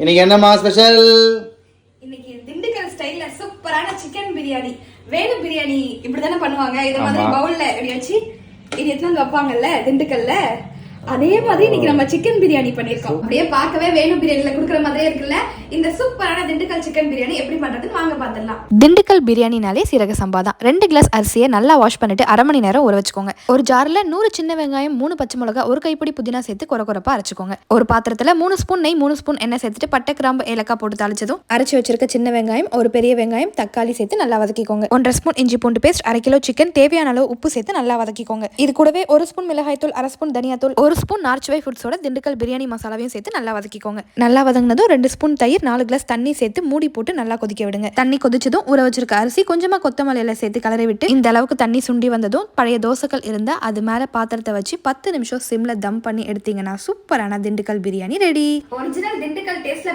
இன்னைக்கு என்னம்மா ஸ்பெஷல்? இன்னைக்கு திண்டுக்கல் ஸ்டைல்ல சூப்பரான சிக்கன் பிரியாணி. வேணு பிரியாணி இப்படிதானே பண்ணுவாங்க. இத மாதிரி பவுல்ல இப்படி வச்சு இது எத்தனை வைப்பாங்கல்ல திண்டுக்கல்ல, அதே மாதிரி இன்னைக்கு நம்ம சிக்கன் பிரியாணி பண்ணிருக்கோம். அப்படியே பார்க்கவே வேணு பிரியாணில குடுக்குற மாதிரியே இருக்குல்ல. இந்த சூப்பரான திண்டுக்கல் சிக்கன் பிரியாணி எப்படி பண்றதுன்னு வாங்க பார்த்துடலாம். திண்டுக்கல் பிரியாணினாலே சீரக சம்பா தான். 2 கிளாஸ் அரிசியை நல்லா வாஷ் பண்ணிட்டு அரை மணி நேரம் ஊற வச்சுக்கோங்க. ஒரு ஜார்ல 100 சின்ன வெங்காயம், 3 பச்சை மிளகா, ஒரு கைப்பிடி புதினா சேர்த்து கொரகொரப்பா அரைச்சுக்கோங்க. ஒரு பாத்திரத்துல 3 ஸ்பூன் நெய், 3 ஸ்பூன் எண்ணெய் சேர்த்துட்டு பட்டை, கிராம்பு, ஏலக்காய் போட்டு தாளிச்சதும் அரைச்சு வச்சிருக்க சின்ன வெங்காயம், ஒரு பெரிய வெங்காயம், தக்காளி சேர்த்து நல்லா வதக்கிக்கோங்க. 1/2 ஸ்பூன் இஞ்சி பூண்டு பேஸ்ட், 1/2 கிலோ சிக்கன், தேவையான அளவு உப்பு சேர்த்து நல்லா வதக்கிக்கோங்க. இது கூடவே 1 ஸ்பூன் மிளகாய் தூள், 1/2 ஸ்பூன் தனியா தூள், 1 ஸ்பூன் நார்ச்சுவை ஃபுட்ஸோட திண்டுக்கல் பிரியாணி மசாலாவையும் சேர்த்து நல்லா வதக்கிக்கோங்க. நல்லா வதங்கினதும் 2 ஸ்பூன் தயிர், 4 கிளாஸ் தண்ணி சேர்த்து மூடி போட்டு நல்லா கொதிக்க விடுங்க. தண்ணி கொதிச்சதும் ஊற வச்சிருக்க அரிசி, கொஞ்சமா கொத்தமல்லி இலை சேர்த்து கலரி விட்டு இந்த அளவுக்கு தண்ணி சுண்டி வந்ததும் பழைய தோசைகள் இருந்தா அது மேல பாத்திரத்தை வச்சு 10 நிமிஷம் சிம்ல தம் பண்ணி எடுத்தீங்கன்னா சூப்பரான திண்டுக்கல் பிரியாணி ரெடி. ஒரிஜினல் திண்டுக்கல் டேஸ்ட்ல